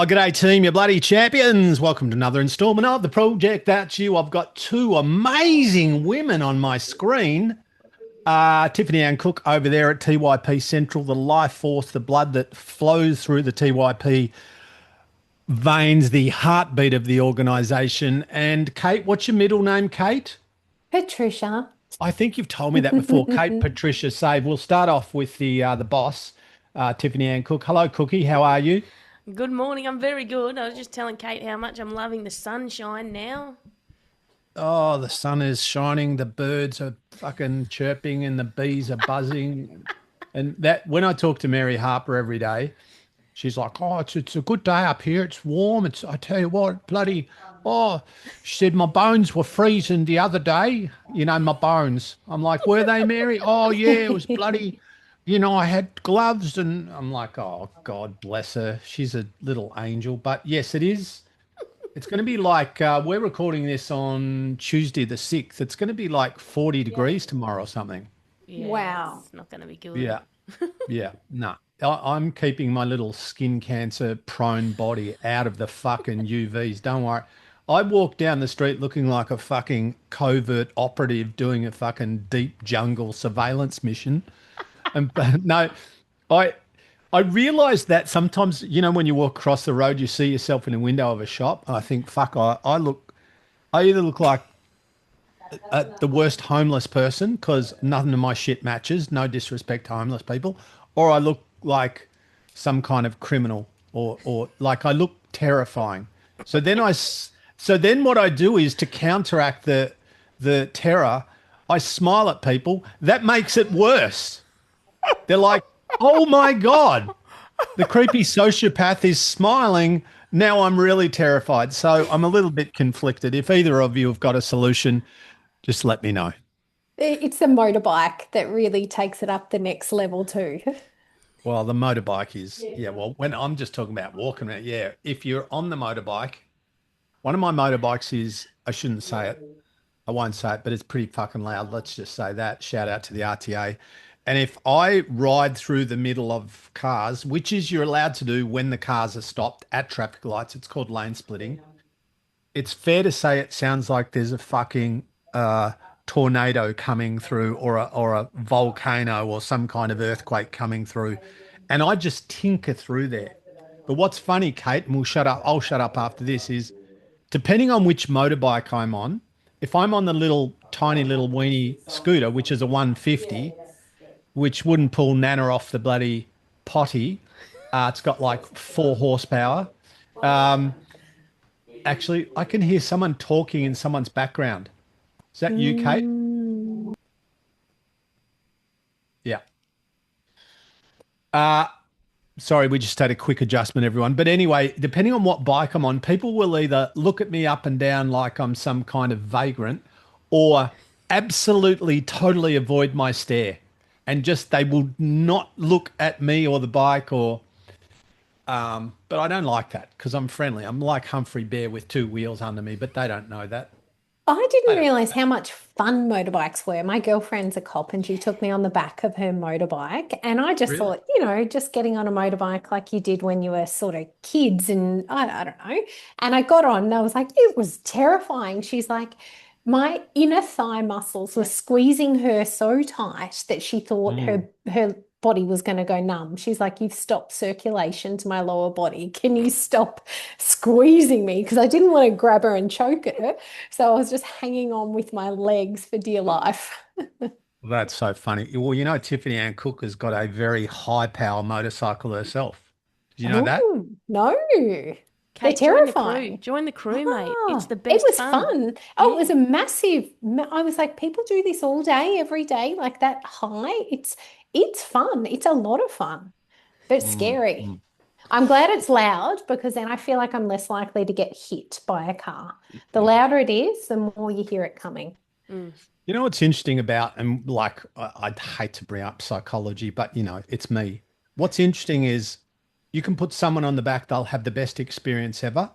Oh, g'day team, you bloody champions. Welcome to another instalment of the Project That's You. I've got two amazing women on my screen. Tiffany Ann Cook over there at TYP Central, the life force, the blood that flows through the TYP veins, the heartbeat of the organisation. And Kate, what's your middle name, Kate? Patricia. I think you've told me that before. Kate Patricia Save. We'll start off with the boss, Tiffany Ann Cook. Hello, Cookie. How are you? Good morning. I'm very good. I was just telling Kate how much I'm loving the sunshine now. Oh, the sun is shining, the birds are fucking chirping, and the bees are buzzing. And that when I talk to Mary Harper every day, she's like, "Oh, it's a good day up here. It's warm. It's I tell you what, bloody oh," she said, "My bones were freezing the other day. You know, my bones." I'm like, "Were they, Mary?" "Oh yeah, it was bloody. I had gloves," and I'm like, "Oh, God bless her. She's a little angel." But yes, it is. It's going to be like we're recording this on Tuesday the 6th. It's going to be like 40 degrees tomorrow or something. Yeah, Wow. it's not going to be good. Yeah, yeah. No, I'm keeping my little skin cancer prone body out of the fucking UVs. Don't worry. I walk down the street looking like a fucking covert operative doing a fucking deep jungle surveillance mission. And no, I I realize that sometimes, when you walk across the road, you see yourself in a window of a shop, and I think, fuck, I either look like the worst homeless person because nothing of my shit matches, no disrespect to homeless people, or I look like some kind of criminal, or like I look terrifying. So then so then what I do is to counteract the terror, I smile at people. That makes it worse. They're like, "Oh my God, the creepy sociopath is smiling. Now I'm really terrified." So I'm a little bit conflicted. If either of you have got a solution, just let me know. It's the motorbike that really takes it up the next level too. Well, the motorbike is, yeah, well, when I'm just talking about walking around, yeah, if you're on the motorbike, one of my motorbikes is, I shouldn't say it, I won't say it, but it's pretty fucking loud. Let's just say that. Shout out to the RTA. And if I ride through the middle of cars, which is you're allowed to do when the cars are stopped at traffic lights, it's called lane splitting. It's fair to say it sounds like there's a fucking tornado coming through, or a volcano or some kind of earthquake coming through. And I just tinker through there. But what's funny, Kate, and I'll shut up after this, is depending on which motorbike I'm on, if I'm on the little tiny little weenie scooter, which is a 150, which wouldn't pull Nana off the bloody potty, it's got like 4 horsepower. Um, Actually, I can hear someone talking in someone's background. Is that you, Kate? Mm. Yeah. Uh, Sorry, we just had a quick adjustment, everyone. But anyway, depending on what bike I'm on, people will either look at me up and down like I'm some kind of vagrant, or absolutely totally avoid my stare. And just they will not look at me or the bike, or but I don't like that because I'm friendly. I'm like Humphrey Bear with two wheels under me, but they don't know that. I They didn't don't know realize that. how much fun motorbikes were. My girlfriend's a cop and she took me on the back of her motorbike. And I just Really? thought, just getting on a motorbike like you did when you were sort of kids and I don't know. And I got on and I was like, it was terrifying. She's like, my inner thigh muscles were squeezing her so tight that she thought Mm. her body was going to go numb. She's like, you've stopped circulation to my lower body. Can you stop squeezing me? Because I didn't want to grab her and choke her. So I was just hanging on with my legs for dear life. That's so funny. Well, Tiffany Ann Cook has got a very high power motorcycle herself. Did you know that? Oh, no. They're Kate, join the crew. terrifying. Join the crew, mate. It's Ah, the it best was fun. fun. Oh, it was Yeah. a massive. I was like, people do this all day, every day, like that high. It's fun. It's a lot of fun, but Mm, scary. mm. I'm glad it's loud because then I feel like I'm less likely to get hit by a car. The louder it is, the more you hear it coming. Mm. You know what's interesting about, and like, I'd hate to bring up psychology, but it's me. What's interesting is you can put someone on the back, they'll have the best experience ever,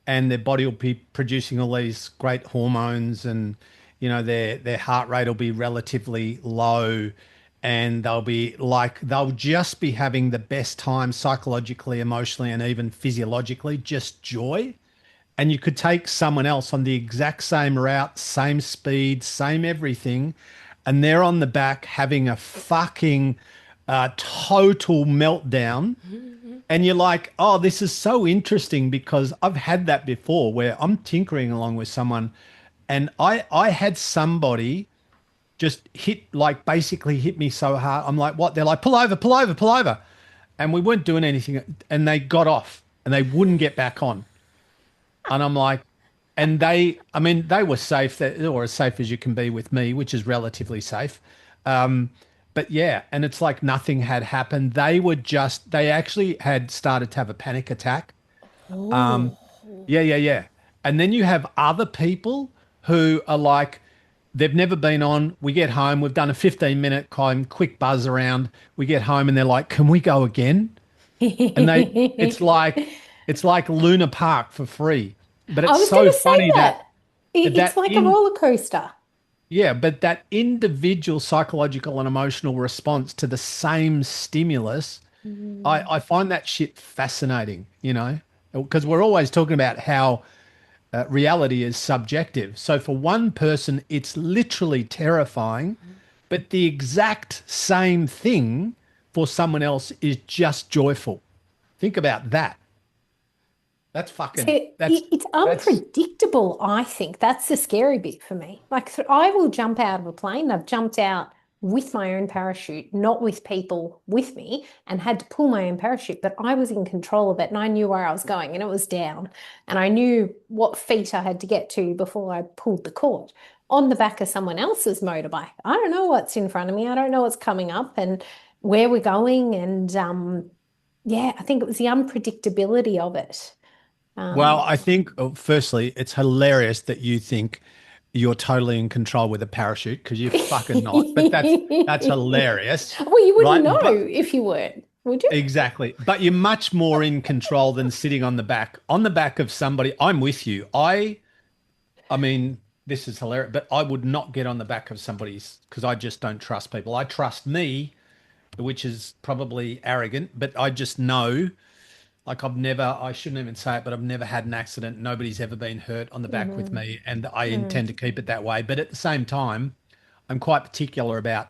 and their body will be producing all these great hormones, and their heart rate will be relatively low, and they'll just be having the best time psychologically, emotionally, and even physiologically, just joy. And you could take someone else on the exact same route, same speed, same everything, and they're on the back having a fucking total meltdown. And you're like, oh, this is so interesting because I've had that before where I'm tinkering along with someone and I had somebody just basically hit me so hard. I'm like, what? They're like, pull over, pull over, pull over. And we weren't doing anything. And they got off and they wouldn't get back on. And I'm like, and I mean, they were safe, or as safe as you can be with me, which is relatively safe. Um, but yeah, and it's like nothing had happened. They actually had started to have a panic attack. Um, Oh. yeah, yeah, yeah. And then you have other people who are like, they've never been on. We get home, we've done a 15-minute kind of quick buzz around. We get home and they're like, can we go again? And it's like, it's like Luna Park for free. But I it's was going so to say funny that that. It's that like a in roller coaster. yeah, but that individual psychological and emotional response to the same stimulus, Mm. I find that shit fascinating, because we're always talking about how reality is subjective. So for one person, it's literally terrifying, but the exact same thing for someone else is just joyful. Think about that. That's So fucking, it's that's, unpredictable, I think. That's the scary bit for me. Like, I will jump out of a plane. I've jumped out with my own parachute, not with people with me, and had to pull my own parachute, but I was in control of it and I knew where I was going and it was down. And I knew what feet I had to get to before I pulled the cord on the back of someone else's motorbike. I don't know what's in front of me. I don't know what's coming up and where we're going. And yeah, I think it was the unpredictability of it. well, Um, I think, firstly, it's hilarious that you think you're totally in control with a parachute because you're fucking not. But that's hilarious, well, you wouldn't right? know But if you weren't, would you? exactly. But you're much more in control than sitting on the back of somebody. I'm with you. I mean, this is hilarious, but I would not get on the back of somebody's because I just don't trust people. I trust me, which is probably arrogant, but I just know. Like I shouldn't even say it, but I've never had an accident. Nobody's ever been hurt on the back with Hmm. me, and I Hmm. intend to keep it that way. But at the same time, I'm quite particular about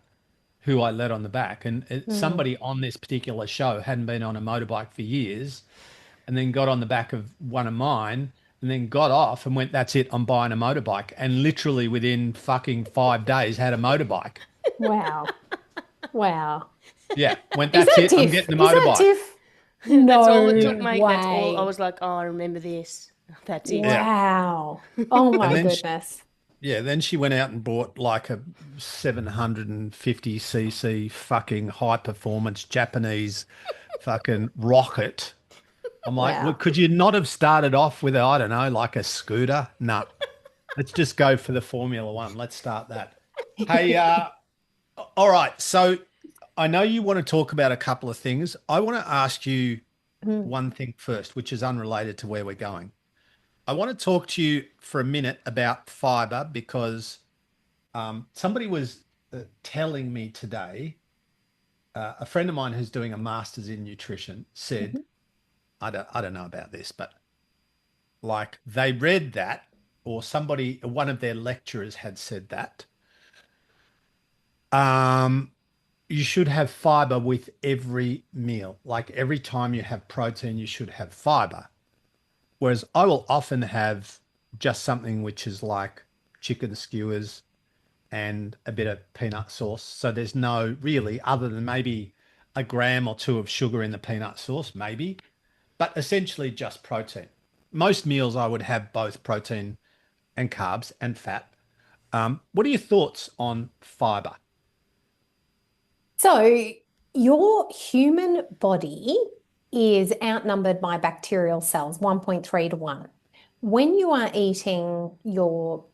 who I let on the back. And Hmm. somebody on this particular show hadn't been on a motorbike for years, and then got on the back of one of mine, and then got off and went, "That's it, I'm buying a motorbike." And literally within fucking 5 days, had a motorbike. Wow. Wow. Yeah, went, Is "That's that it, I'm Tiff? getting a Is that motorbike." Tiff? That's all it No took, Yeah, mate. That's all. I way. was like, oh, I remember this. That's it. yeah. Wow. Oh And my then goodness. yeah, then she went out and bought like a 750cc fucking high performance Japanese fucking rocket. I'm like, well, Wow. could you not have started off with, I don't know, like a scooter? No, let's just go for the Formula One. Let's start that. Hey, all right. So I know you want to talk about a couple of things. I want to ask you Mm. one thing first, which is unrelated to where we're going. I want to talk to you for a minute about fiber because somebody was telling me today, a friend of mine who's doing a master's in nutrition said, Mhm. I don't know about this, but like they read that, or somebody, one of their lecturers had said that. Um, you should have fiber with every meal. Like every time you have protein, you should have fiber. Whereas I will often have just something which is like chicken skewers and a bit of peanut sauce. So there's no really, other than maybe a gram or two of sugar in the peanut sauce, maybe, but essentially just protein. Most meals I would have both protein and carbs and fat. What are your thoughts on fiber? So, your human body is outnumbered by bacterial cells 1.3 to 1. When you are eating your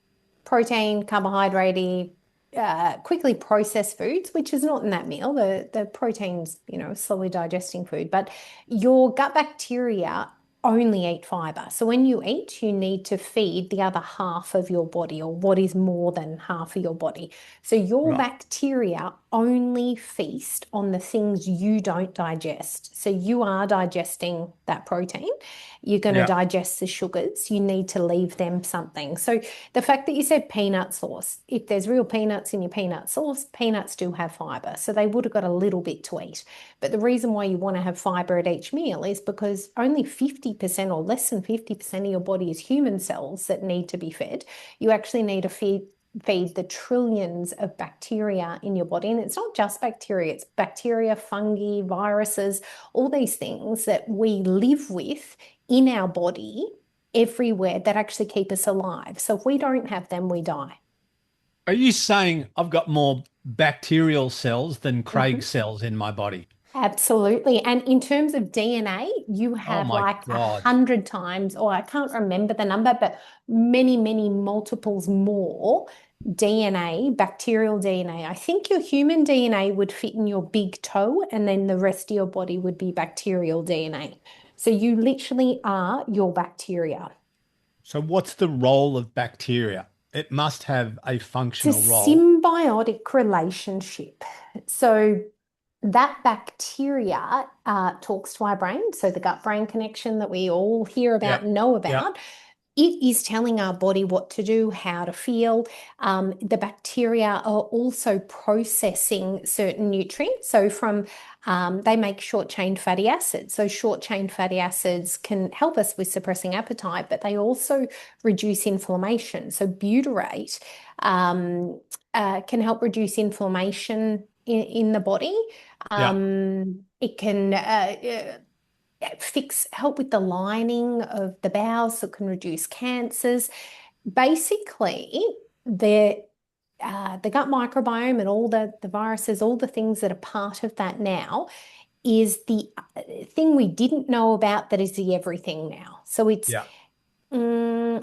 protein, carbohydrate, quickly processed foods, which is not in that meal, the protein's, slowly digesting food, but your gut bacteria only eat fiber. So when you eat, you need to feed the other half of your body, or what is more than half of your body. So your Right. bacteria only feast on the things you don't digest. So you are digesting that protein. You're going to Yeah. digest the sugars. You need to leave them something. So the fact that you said peanut sauce, if there's real peanuts in your peanut sauce, peanuts do have fiber. So they would have got a little bit to eat. But the reason why you want to have fiber at each meal is because only 50% or less than 50% of your body is human cells that need to be fed. You actually need to feed the trillions of bacteria in your body. And it's not just bacteria, it's bacteria, fungi, viruses, all these things that we live with in our body everywhere that actually keep us alive. So if we don't have them, we die. Are you saying I've got more bacterial cells than Craig Mhm. cells in my body? Absolutely. And in terms of DNA, you Oh have my like a God. hundred times, or I can't remember the number, but many, many multiples more DNA, bacterial DNA. I think your human DNA would fit in your big toe, and then the rest of your body would be bacterial DNA. So you literally are your bacteria. So what's the role of bacteria? It must have a It's a functional role. symbiotic relationship. So that bacteria talks to our brain. So the gut-brain connection that we all hear about Yep. and know Yep. about, it is telling our body what to do, how to feel. The bacteria are also processing certain nutrients. So they make short-chain fatty acids. So short-chain fatty acids can help us with suppressing appetite, but they also reduce inflammation. So butyrate can help reduce inflammation in the body. Yep. It can help with the lining of the bowels, so it can reduce cancers. Basically, the gut microbiome and all the viruses, all the things that are part of that now, is the thing we didn't know about that is the everything now. So Yeah.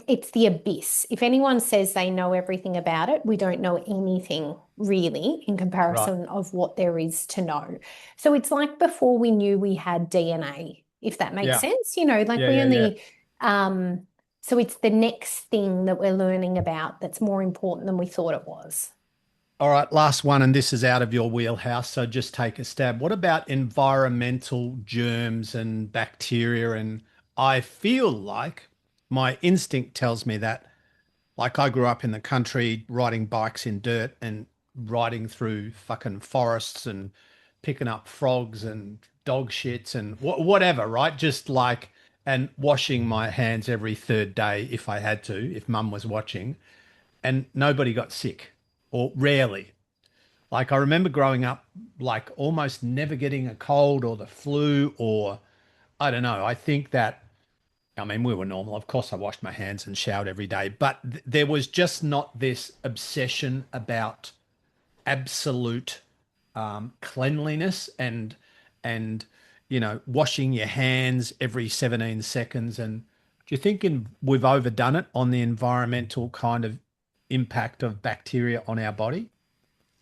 it's the abyss. If anyone says they know everything about it, we don't know anything really in Right. comparison of what there is to know. So it's like before we knew we had DNA, if that makes Yeah. sense. Like Yeah. we Yeah. Yeah. only, so it's the next thing that we're learning about that's more important than we thought it was. All right. Last one, and this is out of your wheelhouse. So just take a stab. What about environmental germs and bacteria? And I feel like my instinct tells me that, like, I grew up in the country riding bikes in dirt and riding through fucking forests and picking up frogs and dog shits and whatever, right? Just like, and washing my hands every third day if I had to, if mum was watching, and nobody got sick, or rarely. Like, I remember growing up, like, almost never getting a cold or the flu, or I don't know. I think that, I mean, we were normal. Of course, I washed my hands and showered every day, but there was just not this obsession about absolute cleanliness and washing your hands every 17 seconds. And do you think we've overdone it on the environmental kind of impact of bacteria on our body?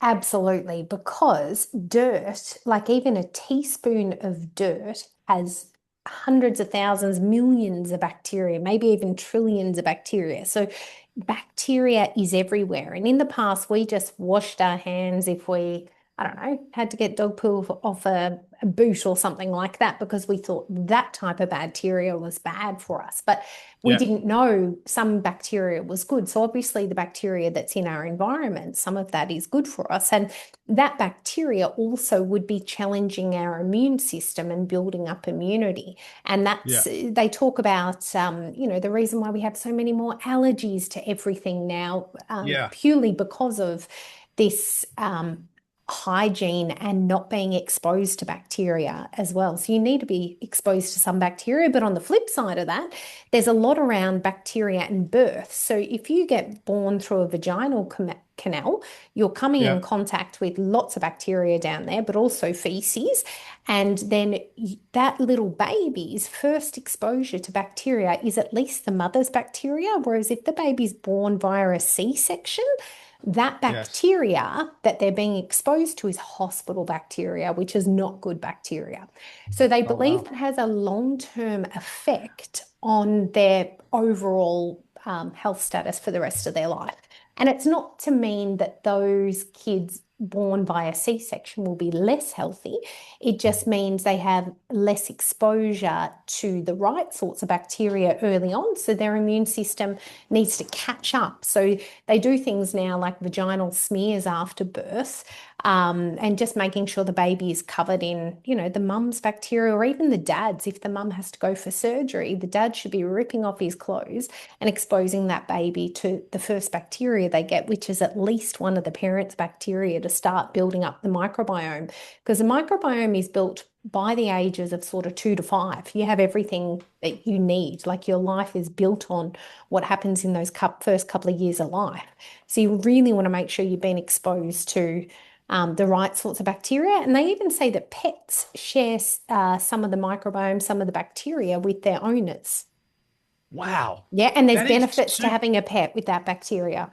Absolutely, because dirt, like even a teaspoon of dirt, has hundreds of thousands, millions of bacteria, maybe even trillions of bacteria. So bacteria is everywhere. And in the past, we just washed our hands if we, I don't know, had to get dog poo off a boot or something like that because we thought that type of bacteria was bad for us. But we Yeah. didn't know some bacteria was good. So obviously the bacteria that's in our environment, some of that is good for us. And that bacteria also would be challenging our immune system and building up immunity. And Yeah. they talk about, the reason why we have so many more allergies to everything now, Yeah. purely because of this hygiene and not being exposed to bacteria as well. So you need to be exposed to some bacteria. But on the flip side of that, there's a lot around bacteria and birth. So if you get born through a vaginal canal. You're coming in Yeah. contact with lots of bacteria down there, but also feces. And then that little baby's first exposure to bacteria is at least the mother's bacteria. Whereas if the baby's born via a C-section, that Yes. bacteria that they're being exposed to is hospital bacteria, which is not good bacteria. So they Oh, believe wow. it has a long-term effect on their overall health status for the rest of their life. And it's not to mean that those kids born by a C-section will be less healthy. It just means they have less exposure to the right sorts of bacteria early on, so their immune system needs to catch up. So they do things now like vaginal smears after birth, and just making sure the baby is covered in, the mum's bacteria or even the dad's. If the mum has to go for surgery, the dad should be ripping off his clothes and exposing that baby to the first bacteria they get, which is at least one of the parents' bacteria to start building up the microbiome. Because the microbiome is built by the ages of sort of 2 to 5. You have everything that you need. Like your life is built on what happens in those first couple of years of life. So you really want to make sure you've been exposed to the right sorts of bacteria. And they even say that pets share some of the microbiome, some of the bacteria with their owners. Wow. Yeah, and there's That is benefits to super. having a pet with that bacteria.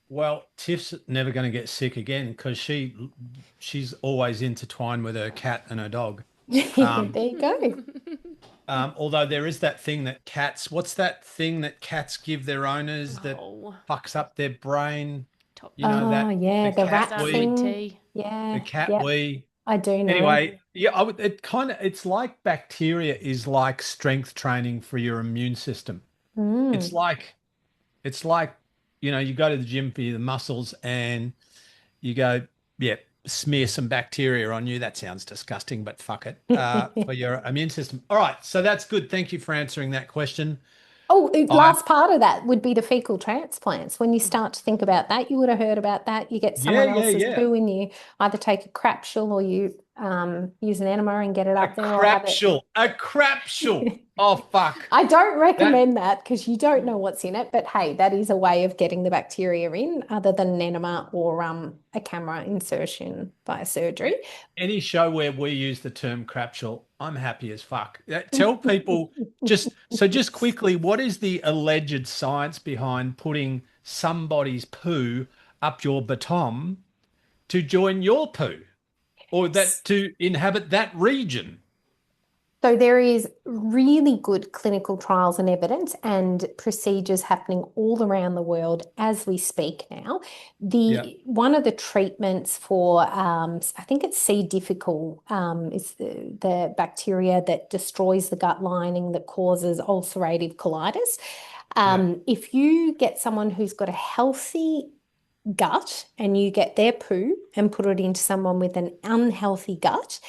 Well, Tiff's never going to get sick again because she's always intertwined with her cat and her dog. Um, There you go. although there is that thing that cats, what's that thing that cats give their owners that Oh, fucks up their brain? top You know Oh, that yeah, the the cat rat start with wee, thing. T. the Yeah, cat yep, wee. I do know. Anyway, yeah, I would. It kind of. It's like bacteria is like strength training for your immune system. It's Mm. like it's like you go to the gym for your muscles and you go, yeah, smear some bacteria on you. That sounds disgusting, but fuck it. For your immune system. All right, so that's good. Thank you for answering that question. Oh, I last part of that would be the fecal transplants. When you start to think about that, you would have heard about that. You get Yeah, someone yeah, else's yeah. poo and you either take a crapsule or you use an enema and get it A up there or have it. crapsule. A crapsule. Oh fuck. I don't That recommend that because you don't know what's in it. But hey, that is a way of getting the bacteria in other than an enema or a camera insertion via surgery. any show where we use the term crapsule, I'm happy as fuck. Tell people just quickly, what is the alleged science behind putting somebody's poo up your bottom to join your poo or that to inhabit that region? So there is really good clinical trials and evidence and procedures happening all around the world as we speak now. Yeah, The one of the treatments for I think it's C. difficile, is the bacteria that destroys the gut lining that causes ulcerative colitis. yeah. If you get someone who's got a healthy gut and you get their poo and put it into someone with an unhealthy gut,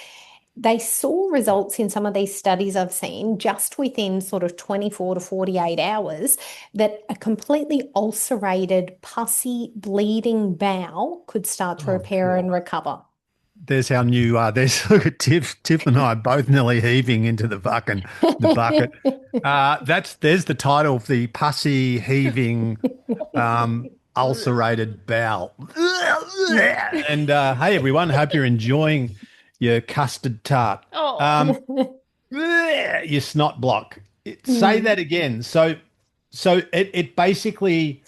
they saw results in some of these studies I've seen just within sort of 24 to 48 hours that a completely ulcerated, pussy, bleeding bowel could start to Oh repair and God. recover. There's our new there's look at Tiff and I are both nearly heaving into the bucket. There's the title of the pussy heaving ulcerated bowel. And hey everyone, hope you're enjoying your custard tart. Oh, Um, your snot block. Say Mm. that again. So it basically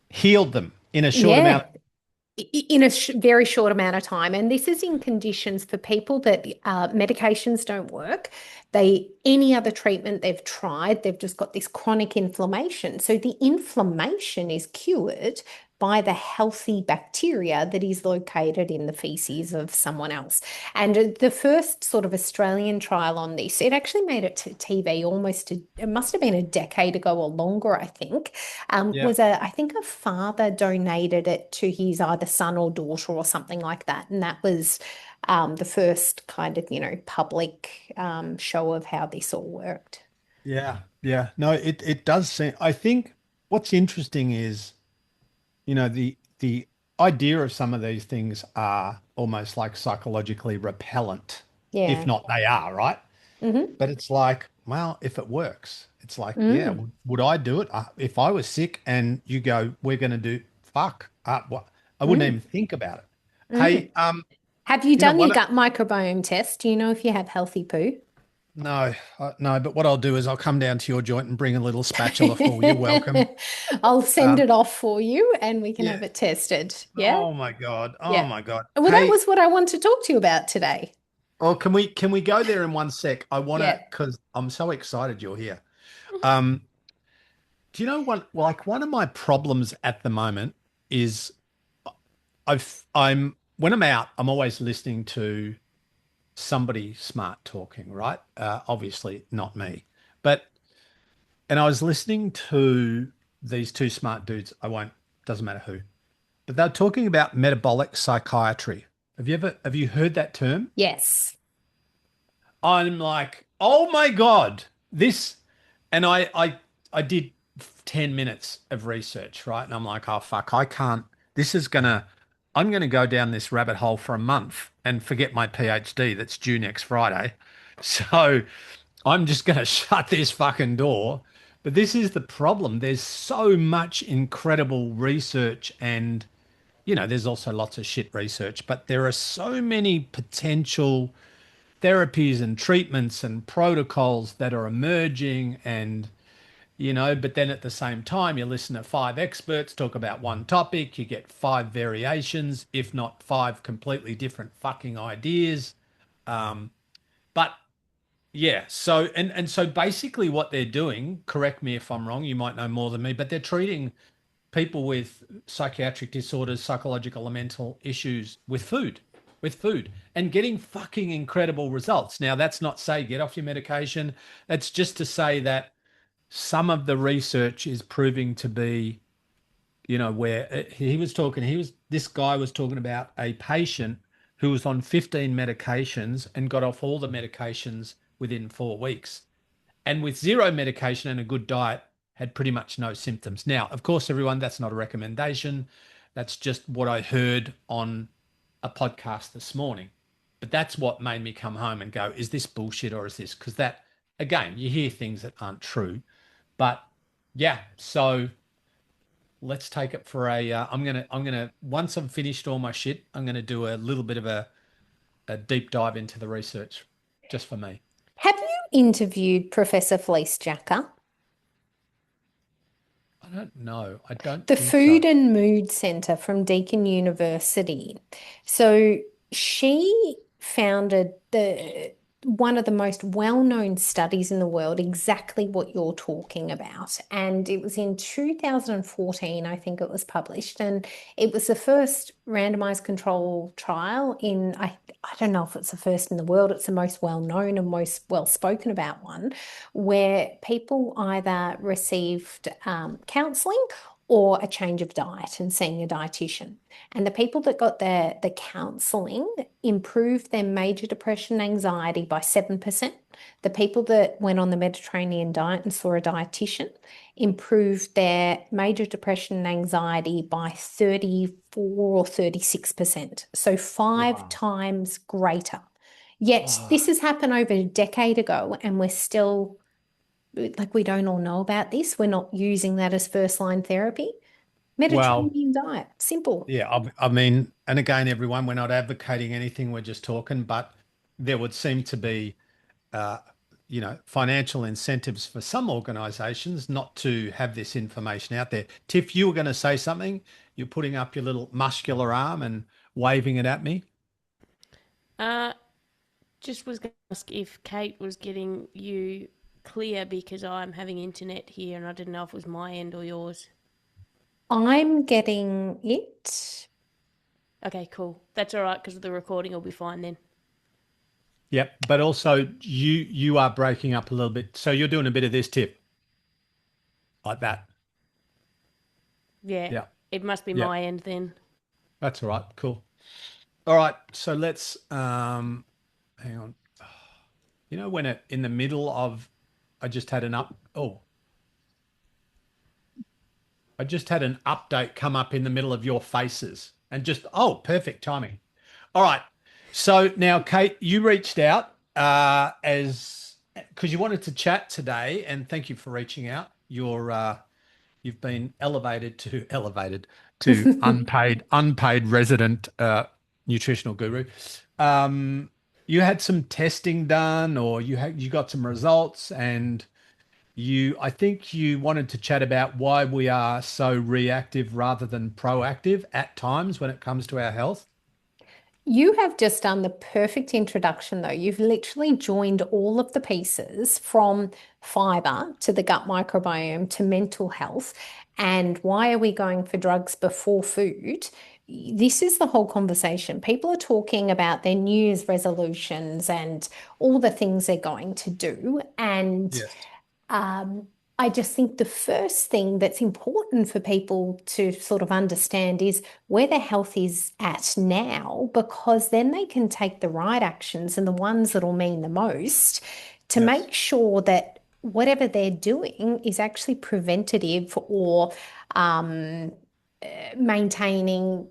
healed them in a short amount. Yeah, in a very short amount of time. And this is in conditions for people that medications don't work. Any other treatment they've tried, they've just got this chronic inflammation. So the inflammation is cured by the healthy bacteria that is located in the feces of someone else. And the first sort of Australian trial on this, it actually made it to TV it must have been a decade ago or longer, I think. Yeah. Was I think a father donated it to his either son or daughter or something like that. And that was the first kind of, public show of how this all worked. Yeah, yeah. No, it does seem. I think what's interesting is, the idea of some of these things are almost like psychologically repellent, if Yeah. not they are, right? Hmm. But it's like, well, if it works, it's like, yeah, Mm. would I do it? If I was sick and you go, we're going to do fuck, what? I wouldn't Mm, even think about it. mm. Hey, Have you you know done your what? gut microbiome test? Do you know if you have healthy poo? No, no, but what I'll do is I'll come down to your joint and bring a little spatula for you. Welcome. I'll send Um, it off for you and we can yeah. have it tested. Yeah? Oh my God. Oh Yeah. my God. Well, that Hey, was what I want to talk to you about today. oh, can we go there in one sec? I want to Yeah. because I'm so excited you're here. Um, do you know what? Like one of my problems at the moment is I'm when I'm out, I'm always listening to somebody smart talking, right? Obviously not me, but and I was listening to these two smart dudes. I won't, doesn't matter who, but they're talking about metabolic psychiatry. Have you heard that term? Yes. I'm like, oh my God, this, and I did 10 minutes of research, right? And I'm like, oh fuck, I can't, this is gonna, I'm gonna go down this rabbit hole for a month and forget my PhD that's due next Friday. So I'm just gonna shut this fucking door. But this is the problem. There's so much incredible research and there's also lots of shit research, but there are so many potential therapies and treatments and protocols that are emerging and but then at the same time you listen to five experts talk about one topic, you get five variations, if not five completely different fucking ideas. But yeah, so and so basically what they're doing, correct me if I'm wrong, you might know more than me, but they're treating people with psychiatric disorders, psychological and mental issues with food, and getting fucking incredible results. Now, that's not say get off your medication. That's just to say that some of the research is proving to be, where this guy was talking about a patient who was on 15 medications and got off all the medications within 4 weeks and with zero medication and a good diet had pretty much no symptoms. Now, of course, everyone, that's not a recommendation. That's just what I heard on a podcast this morning. But that's what made me come home and go, is this bullshit or is this? Because that, again, you hear things that aren't true. But yeah, so let's take it for a. Once I've finished all my shit, I'm gonna do a little bit of a deep dive into the research just for me. Have you interviewed Professor Fleece Jacker? I don't know. I don't The think so. Food and Mood Center from Deakin University. So she founded the one of the most well-known studies in the world, exactly what you're talking about. And it was in 2014, I think it was published. And it was the first randomized control trial I don't know if it's the first in the world, it's the most well-known and most well-spoken about one, where people either received counseling or a change of diet and seeing a dietitian. And the people that got the counseling improved their major depression and anxiety by 7%. The people that went on the Mediterranean diet and saw a dietitian improved their major depression and anxiety by 34 or 36%. So five Wow. times greater. Yet Oh, this has happened over a decade ago, and we're still like we don't all know about this. We're not using that as first line therapy. well, Mediterranean diet, simple. yeah. I mean, and again, everyone, we're not advocating anything. We're just talking, but there would seem to be, uh, financial incentives for some organisations not to have this information out there. Tiff, you were going to say something. You're putting up your little muscular arm and waving it at me. Uh, just was going to ask if Kate was getting you clear because I'm having internet here and I didn't know if it was my end or yours. I'm getting it. Okay, cool. That's all right because the recording will be fine then. Yep. But also, you are breaking up a little bit. So you're doing a bit of this, Tiff, like that. Yeah, Yeah. it must be Yeah. my end then. That's all right. Cool. All right. So let's hang on. When in the middle of I just had an up oh, I just had an update come up in the middle of your faces and just perfect timing. All right. So now Kate, you reached out as because you wanted to chat today and thank you for reaching out. You've been elevated to elevated. to unpaid resident nutritional guru. You had some testing done, or you got some results, and I think you wanted to chat about why we are so reactive rather than proactive at times when it comes to our health. You have just done the perfect introduction, though. You've literally joined all of the pieces from fiber to the gut microbiome to mental health. And why are we going for drugs before food? This is the whole conversation. People are talking about their New Year's resolutions and all the things they're going to do. And Yes. um, I just think the first thing that's important for people to sort of understand is where their health is at now, because then they can take the right actions and the ones that'll mean the most to Yes. make sure that whatever they're doing is actually preventative or um, maintaining,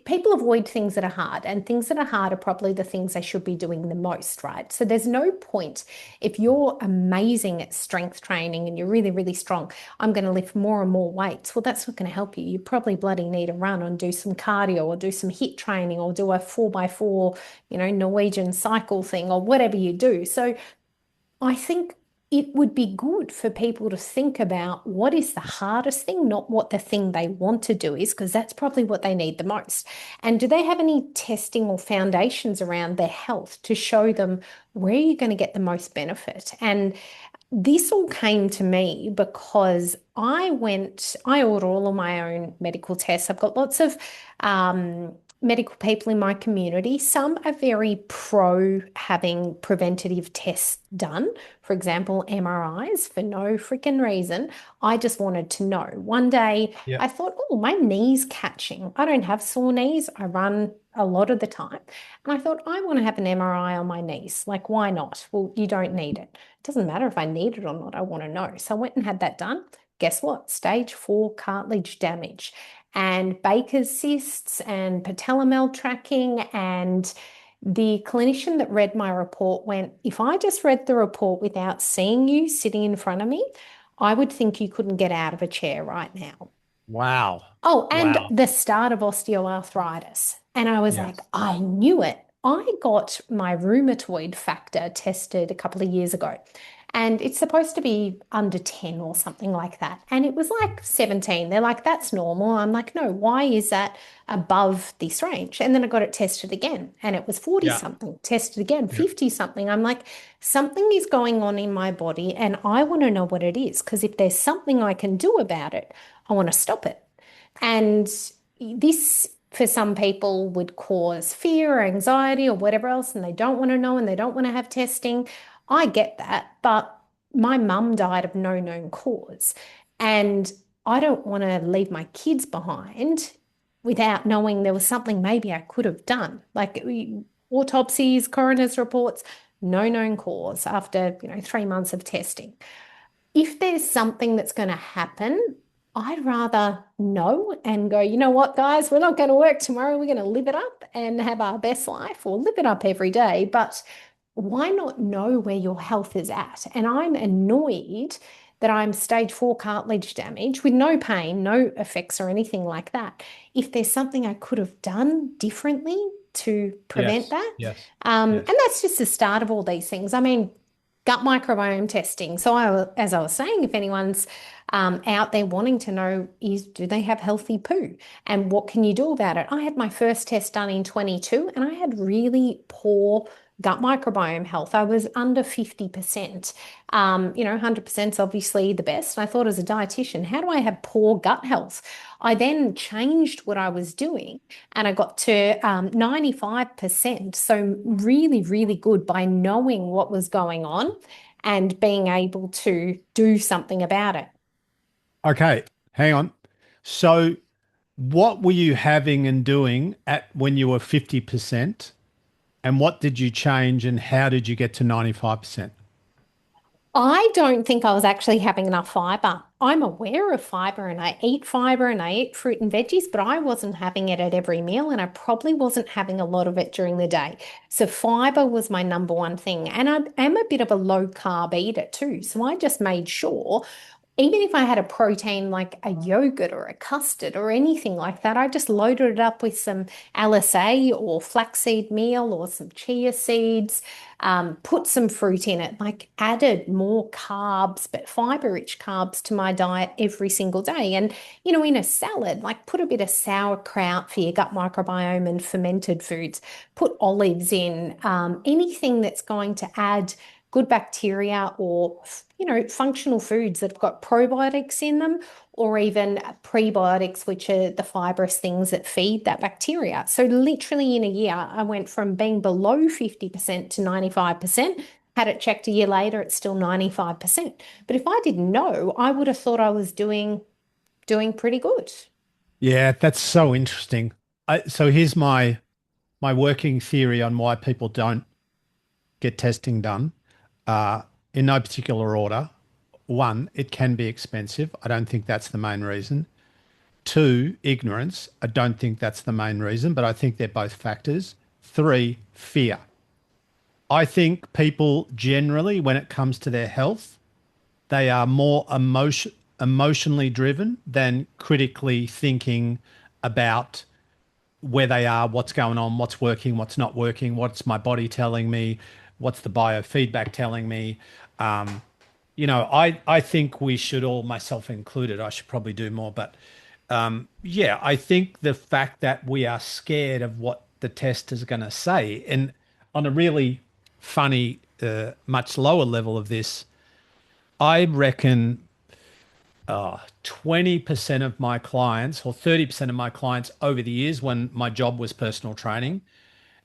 people avoid things that are hard, and things that are hard are probably the things they should be doing the most, right? So there's no point if you're amazing at strength training and you're really, really strong, I'm going to lift more and more weights. Well, that's not going to help you. You probably bloody need to run and do some cardio or do some HIIT training or do a 4x4, Norwegian cycle thing or whatever you do. So I think it would be good for people to think about what is the hardest thing, not what the thing they want to do is, because that's probably what they need the most. And do they have any testing or foundations around their health to show them where you're going to get the most benefit? And this all came to me because I order all of my own medical tests. I've got lots of medical people in my community. Some are very pro having preventative tests done, for example, MRIs for no freaking reason. I just wanted to know. One day Yeah. I thought, oh, my knee's catching. I don't have sore knees. I run a lot of the time. And I thought, I want to have an MRI on my knees. Like, why not? Well, you don't need it. It doesn't matter if I need it or not. I want to know. So I went and had that done. Guess what? Stage 4 cartilage damage and Baker's cysts and patella tracking. And the clinician that read my report went, if I just read the report without seeing you sitting in front of me, I would think you couldn't get out of a chair right now. Wow. Oh, and Wow. the start of osteoarthritis. And I was like, Yes. I knew it. I got my rheumatoid factor tested a couple of years ago, and it's supposed to be under 10 or something like that. And it was like 17. They're like, that's normal. I'm like, no, why is that above this range? And then I got it tested again, and it was 40 Yeah. something, tested again, Yeah. 50 something. I'm like, something is going on in my body, and I want to know what it is, because if there's something I can do about it, I want to stop it. And this, for some people, would cause fear or anxiety or whatever else, and they don't want to know and they don't want to have testing. I get that, but my mum died of no known cause. And I don't want to leave my kids behind without knowing there was something maybe I could have done. Like autopsies, coroner's reports, no known cause after, 3 months of testing. If there's something that's going to happen, I'd rather know and go, you know what, guys, we're not going to work tomorrow. We're going to live it up and have our best life, or live it up every day. But why not know where your health is at? And I'm annoyed that I'm stage 4 cartilage damage with no pain, no effects or anything like that. If there's something I could have done differently to prevent Yes. that, Yes. and Yes. that's just the start of all these things. I mean, gut microbiome testing. So as I was saying, if anyone's out there wanting to know is, do they have healthy poo and what can you do about it? I had my first test done in 22 and I had really poor gut microbiome health. I was under 50%. 100% is obviously the best. I thought, as a dietitian, how do I have poor gut health? I then changed what I was doing and I got to 95%. So really, really good by knowing what was going on and being able to do something about it. Okay. Hang on. So, what were you having and doing at when you were 50%? And what did you change and how did you get to 95%? I don't think I was actually having enough fiber. I'm aware of fiber and I eat fiber and I eat fruit and veggies, but I wasn't having it at every meal and I probably wasn't having a lot of it during the day. So fiber was my number one thing. And I am a bit of a low carb eater too. So I just made sure even if I had a protein like a yogurt or a custard or anything like that, I just loaded it up with some LSA or flaxseed meal or some chia seeds, put some fruit in it, like added more carbs, but fiber-rich carbs to my diet every single day. And, in a salad, like put a bit of sauerkraut for your gut microbiome and fermented foods, put olives in, anything that's going to add good bacteria or functional foods that have got probiotics in them, or even prebiotics, which are the fibrous things that feed that bacteria. So literally in a year, I went from being below 50% to 95%. Had it checked a year later, it's still 95%. But if I didn't know, I would have thought I was doing pretty good. Yeah, that's so interesting. So here's my working theory on why people don't get testing done, uh, in no particular order. One, it can be expensive. I don't think that's the main reason. Two, ignorance. I don't think that's the main reason, but I think they're both factors. Three, fear. I think people generally, when it comes to their health, they are more emotionally driven than critically thinking about where they are, what's going on, what's working, what's not working, what's my body telling me, what's the biofeedback telling me. Um, I think we should all, myself included, I should probably do more, but yeah, I think the fact that we are scared of what the test is going to say, and on a really funny, much lower level of this, I reckon 20% of my clients or 30% of my clients over the years when my job was personal training,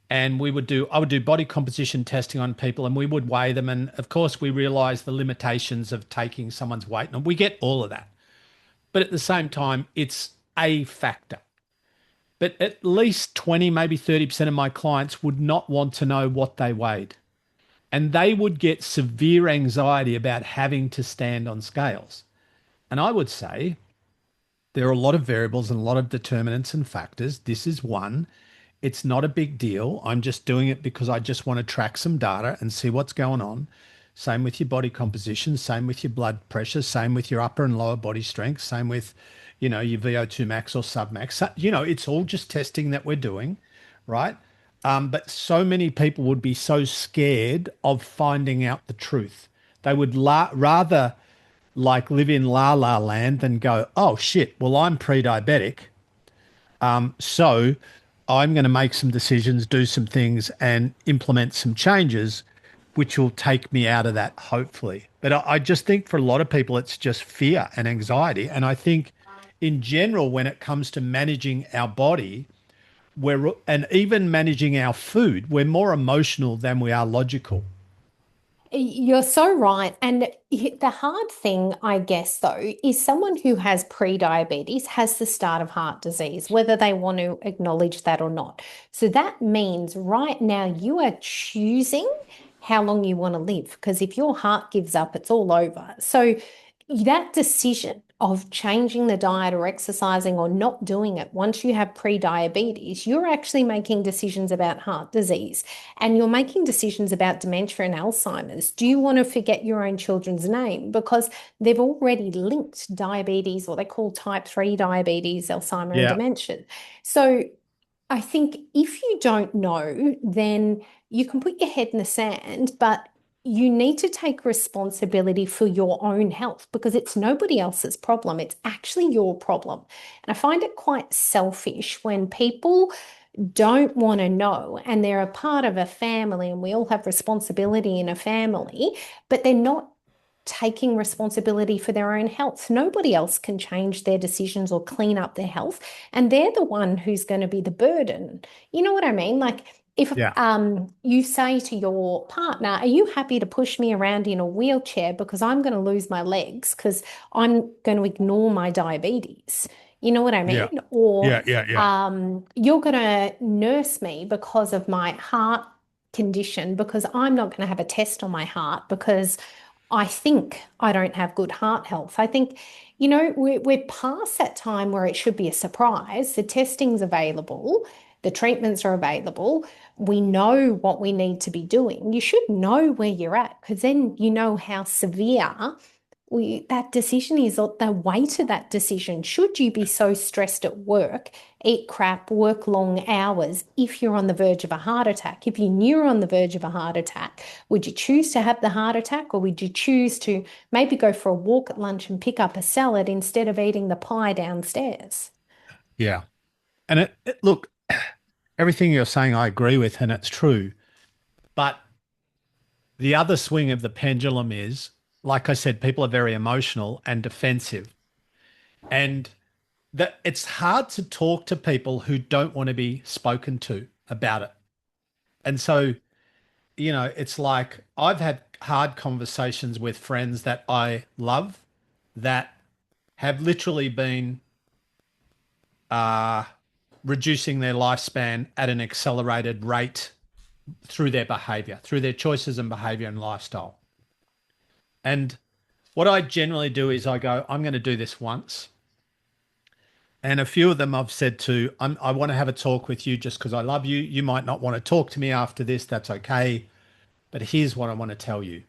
and I would do body composition testing on people and we would weigh them. And of course, we realize the limitations of taking someone's weight, and we get all of that. But at the same time, it's a factor. But at least 20, maybe 30% of my clients would not want to know what they weighed. And they would get severe anxiety about having to stand on scales. And I would say there are a lot of variables and a lot of determinants and factors. This is one. It's not a big deal. I'm just doing it because I just want to track some data and see what's going on. Same with your body composition, same with your blood pressure, same with your upper and lower body strength, same with, your VO2 max or sub max. So, it's all just testing that we're doing, right? But so many people would be so scared of finding out the truth. They would rather like live in la la land than go, oh shit, well, I'm pre-diabetic. So I'm going to make some decisions, do some things, and implement some changes, which will take me out of that, hopefully. But I just think for a lot of people, it's just fear and anxiety. And I think in general, when it comes to managing our body, and even managing our food, we're more emotional than we are logical. You're so right. And the hard thing, I guess, though, is someone who has pre-diabetes has the start of heart disease, whether they want to acknowledge that or not. So that means right now you are choosing how long you want to live, because if your heart gives up, it's all over. So that decision of changing the diet or exercising or not doing it once you have pre-diabetes, you're actually making decisions about heart disease, and you're making decisions about dementia and Alzheimer's. Do you want to forget your own children's name? Because they've already linked diabetes, or they call type 3 diabetes, Alzheimer and Yeah. dementia. So I think if you don't know, then you can put your head in the sand, but you need to take responsibility for your own health, because it's nobody else's problem. It's actually your problem. And I find it quite selfish when people don't want to know and they're a part of a family, and we all have responsibility in a family, but they're not taking responsibility for their own health. Nobody else can change their decisions or clean up their health, and they're the one who's going to be the burden. You know what I mean? Like if Yeah. you say to your partner, are you happy to push me around in a wheelchair because I'm going to lose my legs because I'm going to ignore my diabetes? You know what I Yeah. mean? Or Yeah. Yeah. Yeah. you're going to nurse me because of my heart condition, because I'm not going to have a test on my heart because I think I don't have good heart health. I think, we're past that time where it should be a surprise. The testing's available, the treatments are available. We know what we need to be doing. You should know where you're at, because then you know how severe that decision is the weight of that decision. Should you be so stressed at work, eat crap, work long hours if you're on the verge of a heart attack? If you knew you're on the verge of a heart attack, would you choose to have the heart attack, or would you choose to maybe go for a walk at lunch and pick up a salad instead of eating the pie downstairs? Yeah. And look, everything you're saying, I agree with, and it's true. But the other swing of the pendulum is, like I said, people are very emotional and defensive. And that it's hard to talk to people who don't want to be spoken to about it. And so, it's like I've had hard conversations with friends that I love that have literally been uh, reducing their lifespan at an accelerated rate through their behavior, through their choices and behavior and lifestyle. And what I generally do is I go, I'm going to do this once. And a few of them I've said to, I want to have a talk with you just because I love you. You might not want to talk to me after this. That's okay. But here's what I want to tell you.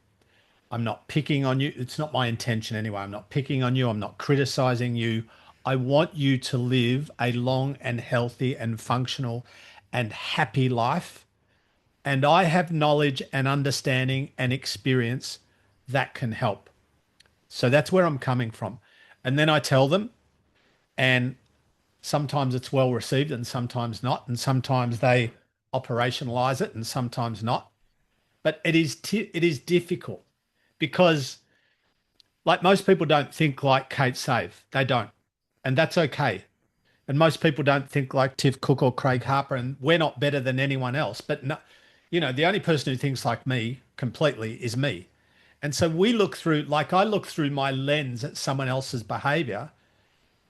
I'm not picking on you. It's not my intention anyway. I'm not picking on you. I'm not criticizing you. I want you to live a long and healthy and functional and happy life. And I have knowledge and understanding and experience that can help. So that's where I'm coming from. And then I tell them, and sometimes it's well received and sometimes not. And sometimes they operationalize it and sometimes not. But it is difficult because, like, most people don't think like Kate Save. They don't. And that's okay. And most people don't think like Tiff Cook or Craig Harper, and we're not better than anyone else. But no, the only person who thinks like me completely is me. And so we look through, like I look through my lens at someone else's behavior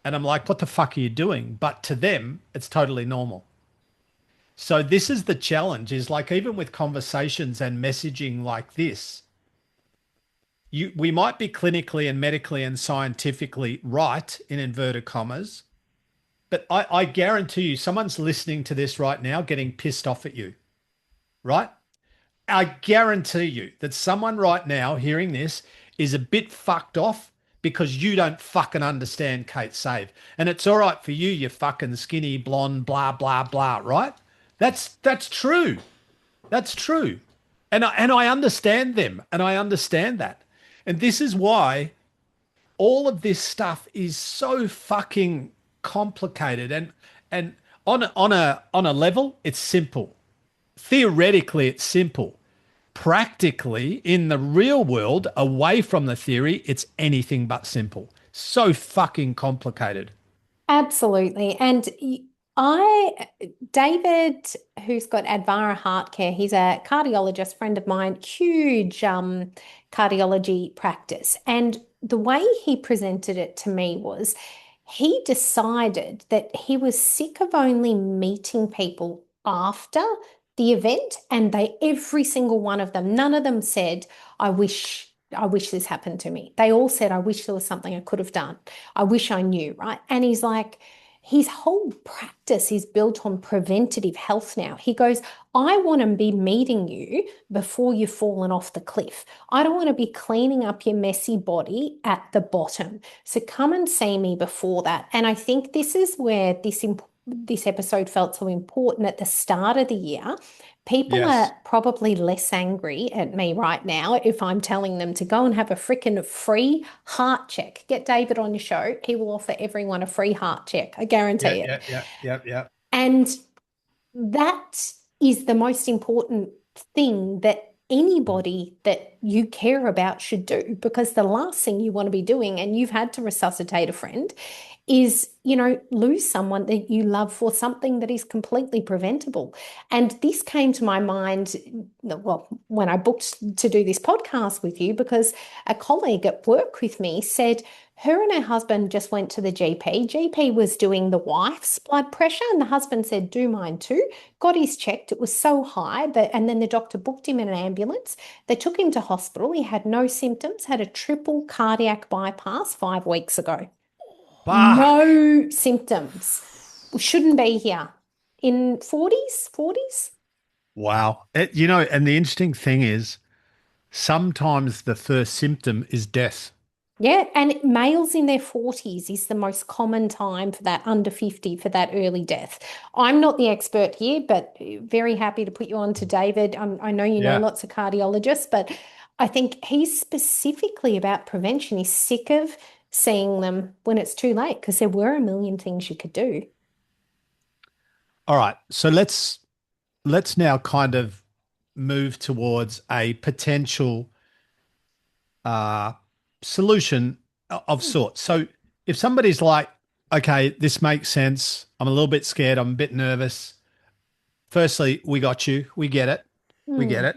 and I'm like, what the fuck are you doing? But to them, it's totally normal. So this is the challenge, is like, even with conversations and messaging like this, we might be clinically and medically and scientifically right in inverted commas, but I guarantee you someone's listening to this right now getting pissed off at you, right? I guarantee you that someone right now hearing this is a bit fucked off because you don't fucking understand Kate Save. And it's all right for you, you fucking skinny blonde, blah, blah, blah, right? That's true. That's true. And I understand them and I understand that. And this is why all of this stuff is so fucking complicated, and on a level it's simple. Theoretically it's simple. Practically, in the real world, away from the theory, it's anything but simple. So fucking complicated. Absolutely. And I, David, who's got Advara Heart Care, he's a cardiologist, friend of mine, huge cardiology practice. And the way he presented it to me was he decided that he was sick of only meeting people after the event, and every single one of them, none of them said, I wish this happened to me. They all said, I wish there was something I could have done. I wish I knew, right? And he's like, his whole practice is built on preventative health now. He goes, I want to be meeting you before you've fallen off the cliff. I don't want to be cleaning up your messy body at the bottom. So come and see me before that. And I think this is where this episode felt so important at the start of the year. People Yes. are probably less angry at me right now if I'm telling them to go and have a freaking free heart check. Get David on your show. He will offer everyone a free heart check. I Yeah, guarantee it. yeah, yeah, yeah, yeah. And that is the most important thing that anybody that you care about should do, because the last thing you want to be doing, and you've had to resuscitate a friend, is, lose someone that you love for something that is completely preventable. And this came to my mind, well, when I booked to do this podcast with you, because a colleague at work with me said her and her husband just went to the GP. GP was doing the wife's blood pressure, and the husband said, do mine too. Got his checked. It was so high and then the doctor booked him in an ambulance. They took him to hospital. He had no symptoms, had a triple cardiac bypass 5 weeks ago. Fuck. No symptoms. We shouldn't be here. In 40s? Wow. And the interesting thing is sometimes the first symptom is death. Yeah, and males in their 40s is the most common time for that under 50 for that early death. I'm not the expert here, but very happy to put you on to David. I know you know Yeah. lots of cardiologists, but I think he's specifically about prevention. He's sick of seeing them when it's too late because there were a million things you could do. All right. So let's now kind of move towards a potential uh, solution of sorts. So if somebody's like, okay, this makes sense. I'm a little bit scared. I'm a bit nervous. Firstly, we got you. We get it. We get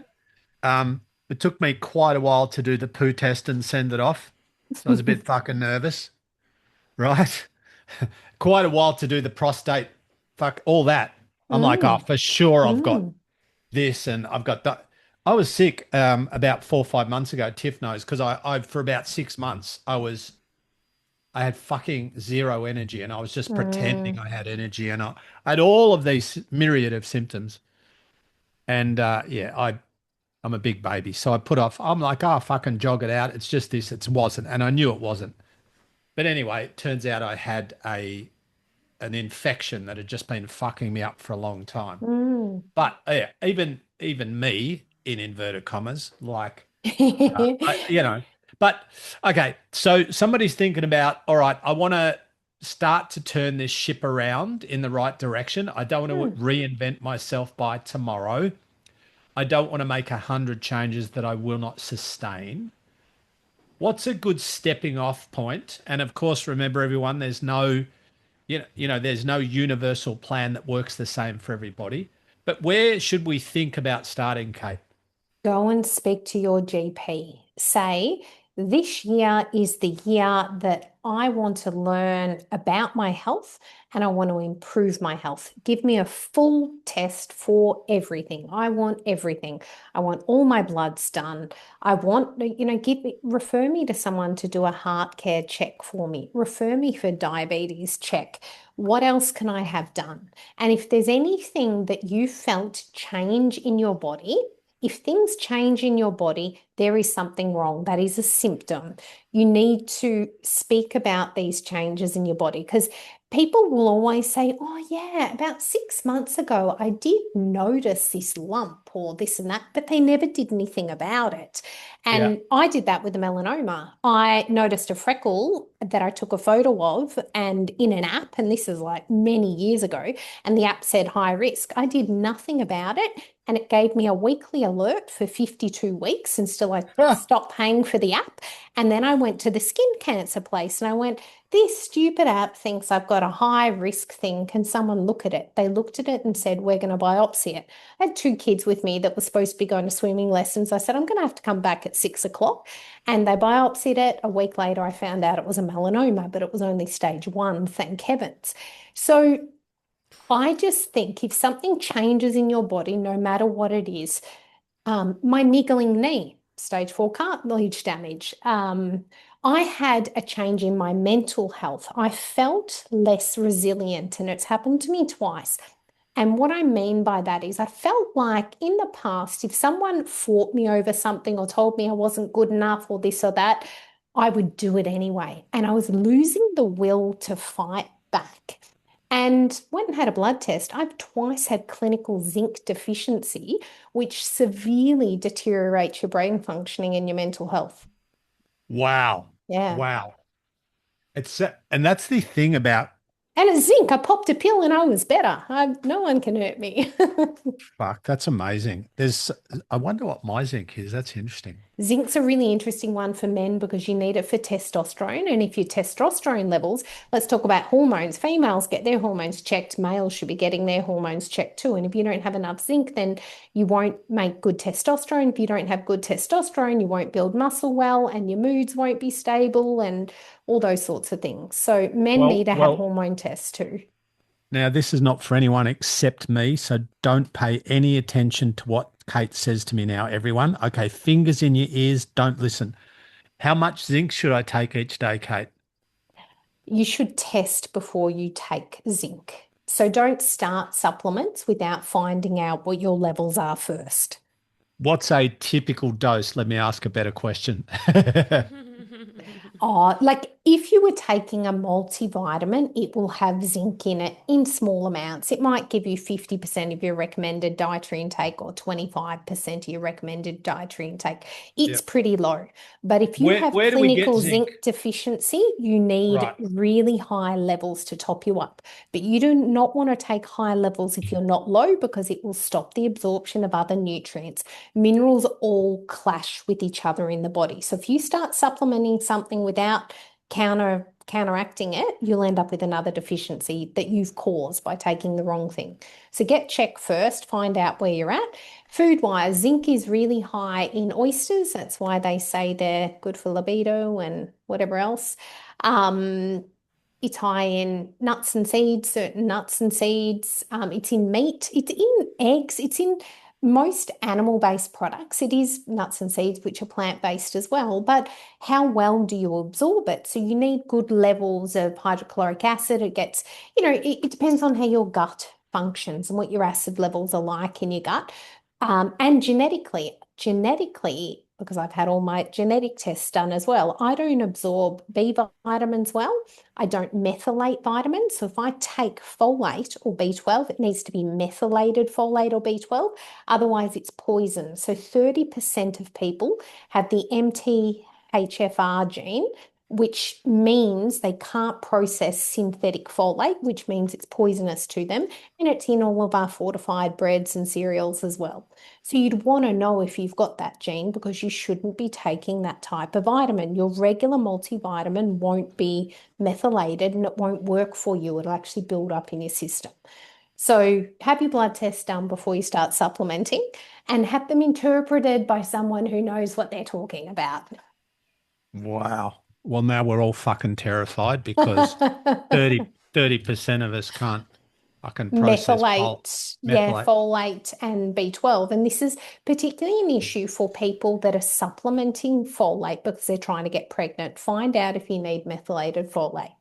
Hmm. it. It took me quite a while to do the poo test and send it off. So I was a bit fucking nervous, right? Quite a while to do the prostate, fuck, all that. I'm like, oh, Mm. for sure I've got Mm. this and I've got that. I was sick about 4 or 5 months ago, Tiff knows, because I for about 6 months I had fucking zero energy and I was just pretending Mm. I had energy and I had all of these myriad of symptoms. And yeah, I'm a big baby. So I put off, I'm like, oh, fucking jog it out. It's just this. It wasn't. And I knew it wasn't. But anyway, it turns out I had an infection that had just been fucking me up for a long time. Mm. But yeah, even me in inverted commas, like you know, but okay. So somebody's thinking about, all right, I want to start to turn this ship around in the right direction. I don't want Mm. to reinvent myself by tomorrow. I don't want to make 100 changes that I will not sustain. What's a good stepping off point? And of course, remember everyone, there's no, there's no universal plan that works the same for everybody. But where should we think about starting, Kate? Go and speak to your GP. Say, this year is the year that I want to learn about my health and I want to improve my health. Give me a full test for everything. I want everything. I want all my bloods done. I want, refer me to someone to do a heart care check for me. Refer me for diabetes check. What else can I have done? And if there's anything that you felt change in your body, if things change in your body, there is something wrong. That is a symptom. You need to speak about these changes in your body because people will always say, oh, yeah, about 6 months ago, I did notice this lump or this and that, but they never did anything about it. Yeah. And I did that with the melanoma. I noticed a freckle that I took a photo of and in an app, and this is like many years ago, and the app said high risk. I did nothing about it and it gave me a weekly alert for 52 weeks until I stopped paying for the app. And then I went to the skin cancer place and I went, this stupid app thinks I've got a high risk thing. Can someone look at it? They looked at it and said, we're going to biopsy it. I had two kids with me that were supposed to be going to swimming lessons. I said, I'm going to have to come back at 6 o'clock. And they biopsied it. A week later, I found out it was a melanoma, but it was only stage 1, thank heavens. So I just think if something changes in your body, no matter what it is, my niggling knee, stage 4 cartilage damage. I had a change in my mental health. I felt less resilient, and it's happened to me twice. And what I mean by that is, I felt like in the past, if someone fought me over something or told me I wasn't good enough or this or that, I would do it anyway. And I was losing the will to fight back. And went and had a blood test. I've twice had clinical zinc deficiency, which severely deteriorates your brain functioning and your mental health. Wow. Yeah. Wow. And that's the thing about And it's zinc. I popped a pill and I was better. No one can hurt me. fuck, that's amazing. I wonder what my zinc is. That's interesting. Zinc's a really interesting one for men because you need it for testosterone. And if your testosterone levels, let's talk about hormones. Females get their hormones checked. Males should be getting their hormones checked too. And if you don't have enough zinc, then you won't make good testosterone. If you don't have good testosterone, you won't build muscle well and your moods won't be stable and all those sorts of things. So men need Well, to have well, hormone tests too. now this is not for anyone except me, so don't pay any attention to what Kate says to me now, everyone. Okay, fingers in your ears, don't listen. How much zinc should I take each day, Kate? You should test before you take zinc. So don't start supplements without finding out what your levels are first. What's a typical dose? Let me ask a better question. Oh, like if you were taking a multivitamin, it will have zinc in it in small amounts. It might give you 50% of your recommended dietary intake or 25% of your recommended dietary intake. It's Yep. pretty low. But if you have Where do we get clinical zinc? zinc deficiency, you need Right. really high levels to top you up. But you do not want to take high levels if you're not low because it will stop the absorption of other nutrients. Minerals all clash with each other in the body. So if you start supplementing something without counteracting it, you'll end up with another deficiency that you've caused by taking the wrong thing. So get checked first, find out where you're at. Food wise, zinc is really high in oysters. That's why they say they're good for libido and whatever else. Um, it's high in nuts and seeds, certain nuts and seeds. It's in meat, it's in eggs, it's in most animal-based products. It is nuts and seeds, which are plant-based as well, but how well do you absorb it? So you need good levels of hydrochloric acid. It gets, it depends on how your gut functions and what your acid levels are like in your gut. And genetically, because I've had all my genetic tests done as well, I don't absorb B vitamins well. I don't methylate vitamins. So if I take folate or B12, it needs to be methylated folate or B12. Otherwise, it's poison. So 30% of people have the MTHFR gene, which means they can't process synthetic folate, which means it's poisonous to them. And it's in all of our fortified breads and cereals as well. So you'd want to know if you've got that gene because you shouldn't be taking that type of vitamin. Your regular multivitamin won't be methylated and it won't work for you. It'll actually build up in your system. So have your blood test done before you start supplementing and have them interpreted by someone who knows what they're talking about. Wow. Well, now we're all fucking terrified because 30% of us can't fucking process Methylate, yeah, methylate. folate and B12. And this is particularly an issue for people that are supplementing folate because they're trying to get pregnant. Find out if you need methylated folate.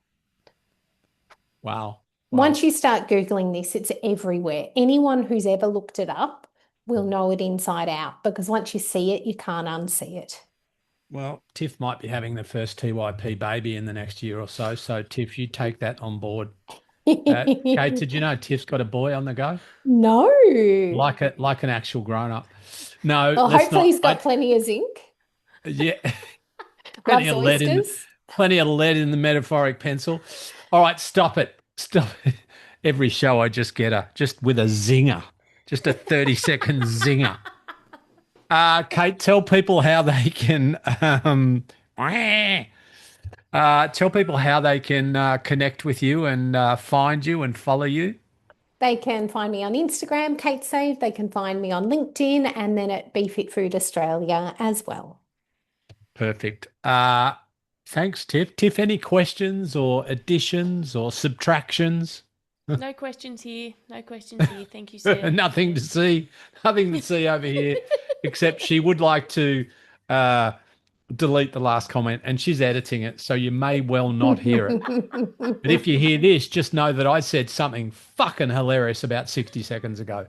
Wow. Once Wow. you start Googling this, it's everywhere. Anyone who's ever looked it up will know it inside out because once you see it, you can't unsee it. Well, Tiff might be having the first TYP baby in the next year or so. So, Tiff, you take that on board. Kate, did you know Tiff's got a boy on the go? No. Like an actual grown up. No, Well, let's hopefully not. he's got plenty of zinc. Yeah, plenty Loves of lead in oysters. plenty of lead in the metaphoric pencil. All right, stop it. Stop it. Every show I just get just with a zinger, just a 30-second zinger. Kate, tell people how they can tell people how they can connect with you and find you and follow you. They can find me on Instagram, Kate Save. They can find me on LinkedIn and then at BeFit Food Australia as well. Perfect. Thanks, Tiff. Tiff, any questions or additions or subtractions? No questions here. No questions here. Thank you, sir. Nothing to see. Nothing to see over here, except she would like to uh, delete the last comment, and she's editing it, so you may well not hear it. But if you hear this, just know that I said something fucking hilarious about 60 seconds ago.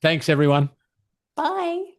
Thanks, everyone. Bye.